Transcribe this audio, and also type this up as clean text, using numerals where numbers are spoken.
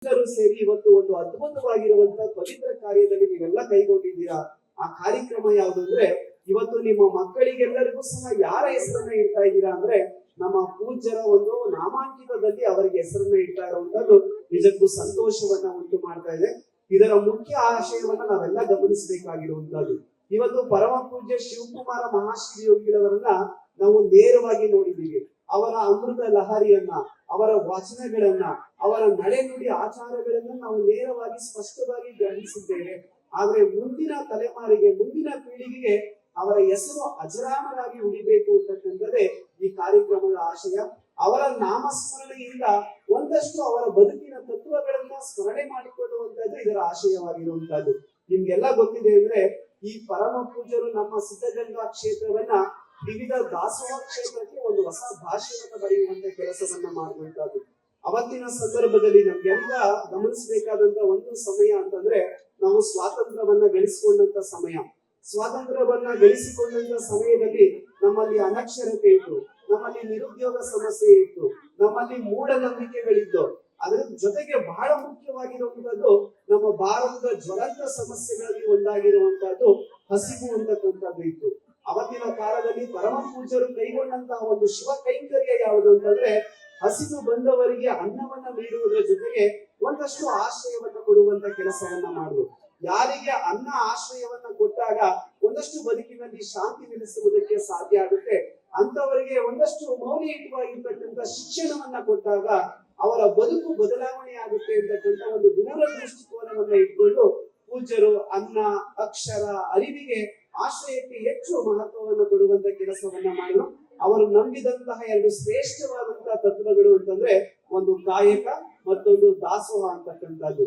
ಎಲ್ಲರೂ ಸೇರಿ ಇವತ್ತು ಒಂದು ಅದ್ಭುತವಾಗಿರುವಂತಹ ಪವಿತ್ರ ಕಾರ್ಯದಲ್ಲಿ ನೀವೆಲ್ಲ ಕೈಗೊಂಡಿದ್ದೀರಾ. ಆ ಕಾರ್ಯಕ್ರಮ ಯಾವುದು ಅಂದ್ರೆ, ಇವತ್ತು ನಿಮ್ಮ ಮಕ್ಕಳಿಗೆಲ್ಲರಿಗೂ ಸಹ ಯಾರ ಹೆಸರನ್ನ ಇಡ್ತಾ ಇದ್ದೀರಾ ಅಂದ್ರೆ, ನಮ್ಮ ಪೂಜ್ಯರ ಒಂದು ನಾಮಾಂಕಿತದಲ್ಲಿ ಅವರಿಗೆ ಹೆಸರನ್ನ ಇಡ್ತಾ ಇರುವಂತದ್ದು ನಿಜಕ್ಕೂ ಸಂತೋಷವನ್ನ ಉಂಟು ಮಾಡ್ತಾ ಇದೆ. ಇದರ ಮುಖ್ಯ ಆಶಯವನ್ನ ನಾವೆಲ್ಲ ಗಮನಿಸಬೇಕಾಗಿರುವಂತದ್ದು. ಇವತ್ತು ಪರಮ ಪೂಜ್ಯ ಶಿವಕುಮಾರ ಮಹಾಶ್ರೀ ಯೋಗಿಗಳವರನ್ನ ನಾವು ನೇರವಾಗಿ ನೋಡಿದ್ದೀವಿ. ಅವರ ಅಮೃತ ಲಹರಿಯನ್ನ, ಅವರ ವಚನಗಳನ್ನ, ಅವರ ನಡೆನುಡಿ ಆಚಾರಗಳನ್ನ ನಾವು ನೇರವಾಗಿ ಸ್ಪಷ್ಟವಾಗಿ ಗ್ರಹಿಸಿದ್ದೇವೆ. ಆದ್ರೆ ಮುಂದಿನ ತಲೆಮಾರಿಗೆ, ಮುಂದಿನ ಪೀಳಿಗೆಗೆ ಅವರ ಹೆಸರು ಅಜರಾಮರಾಗಿ ಉಳಿಬೇಕು ಅಂತಕ್ಕಂಥದ್ದೇ ಈ ಕಾರ್ಯಕ್ರಮದ ಆಶಯ. ಅವರ ನಾಮಸ್ಮರಣೆಯಿಂದ ಒಂದಷ್ಟು ಅವರ ಬದುಕಿನ ತತ್ವಗಳನ್ನ ಸ್ಮರಣೆ ಮಾಡಿಕೊಳ್ಳುವಂತದ್ದು ಇದರ ಆಶಯವಾಗಿರುವಂತದ್ದು. ನಿಮ್ಗೆಲ್ಲ ಗೊತ್ತಿದೆ ಅಂದ್ರೆ, ಈ ಪರಮ ಪೂಜ್ಯರು ನಮ್ಮ ಸಿದ್ಧಗಂಗಾ ಕ್ಷೇತ್ರವನ್ನ ವಿವಿಧ ದಾಸೋಹ ಕ್ಷೇತ್ರಕ್ಕೆ ಒಂದು ಹೊಸ ಭಾಷೆಯನ್ನ ಬರೆಯುವಂತ ಕೆಲಸವನ್ನ ಮಾಡುವಂತದ್ದು. ಅವತ್ತಿನ ಸಂದರ್ಭದಲ್ಲಿ ನಮ್ಗೆಲ್ಲ ಗಮನಿಸಬೇಕಾದಂತ ಒಂದು ಸಮಯ ಅಂತಂದ್ರೆ, ನಾವು ಸ್ವಾತಂತ್ರ್ಯವನ್ನ ಗಳಿಸಿಕೊಂಡಂತ ಸಮಯ. ಸ್ವಾತಂತ್ರ್ಯವನ್ನ ಗಳಿಸಿಕೊಂಡಂತ ಸಮಯದಲ್ಲಿ ನಮ್ಮಲ್ಲಿ ಅನಕ್ಷರತೆ ಇತ್ತು, ನಮ್ಮಲ್ಲಿ ನಿರುದ್ಯೋಗ ಸಮಸ್ಯೆ ಇತ್ತು, ನಮ್ಮಲ್ಲಿ ಮೂಢನಂಬಿಕೆಗಳಿದ್ದು. ಅದರ ಜೊತೆಗೆ ಬಹಳ ಮುಖ್ಯವಾಗಿರುವಂತದ್ದು, ನಮ್ಮ ಭಾರತದ ಜ್ವಲಂತ ಸಮಸ್ಯೆಗಳಲ್ಲಿ ಒಂದಾಗಿರುವಂತಹದ್ದು ಹಸಿವು ಅಂತಕ್ಕಂಥದ್ದು ಇತ್ತು. ಅವತ್ತಿನ ಕಾಲದಲ್ಲಿ ಪರಮ ಪೂಜ್ಯರು ಕೈಗೊಂಡಂತಹ ಒಂದು ಶಿವ ಕೈಂಕರ್ಯ ಯಾವುದು ಅಂತಂದ್ರೆ, ಹಸಿದು ಬಂದವರಿಗೆ ಅನ್ನವನ್ನ ನೀಡುವುದರ ಜೊತೆಗೆ ಒಂದಷ್ಟು ಆಶ್ರಯವನ್ನ ಕೊಡುವಂತ ಕೆಲಸವನ್ನ ಮಾಡುವುದು. ಯಾರಿಗೆ ಅನ್ನ ಆಶ್ರಯವನ್ನ ಕೊಟ್ಟಾಗ ಒಂದಷ್ಟು ಬದುಕಿನಲ್ಲಿ ಶಾಂತಿ ನೆಲೆಸುವುದಕ್ಕೆ ಸಾಧ್ಯ ಆಗುತ್ತೆ, ಅಂತವರಿಗೆ ಒಂದಷ್ಟು ಮೌಲ್ಯಯುತವಾಗಿರ್ತಕ್ಕಂಥ ಶಿಕ್ಷಣವನ್ನ ಕೊಟ್ಟಾಗ ಅವರ ಬದುಕು ಬದಲಾವಣೆ ಆಗುತ್ತೆ ಅಂತಕ್ಕಂಥ ಒಂದು ದೂರದೃಷ್ಟಿಕೋನವನ್ನ ಇಟ್ಕೊಂಡು ಪೂಜ್ಯರು ಅನ್ನ, ಅಕ್ಷರ, ಅರಿವಿಗೆ, ಆಶ್ರಯಕ್ಕೆ ಹೆಚ್ಚು ಮಹತ್ವವನ್ನು ಕೊಡುವಂತ ಕೆಲಸವನ್ನ ಮಾಡಿದ್ರು. ಅವರು ನಂಬಿದಂತಹ ಎರಡು ಶ್ರೇಷ್ಠವಾದಂತಹ ತತ್ವಗಳು ಅಂತಂದ್ರೆ, ಒಂದು ಕಾಯಕ, ಮತ್ತೊಂದು ದಾಸೋಹ ಅಂತಕ್ಕಂಥದ್ದು.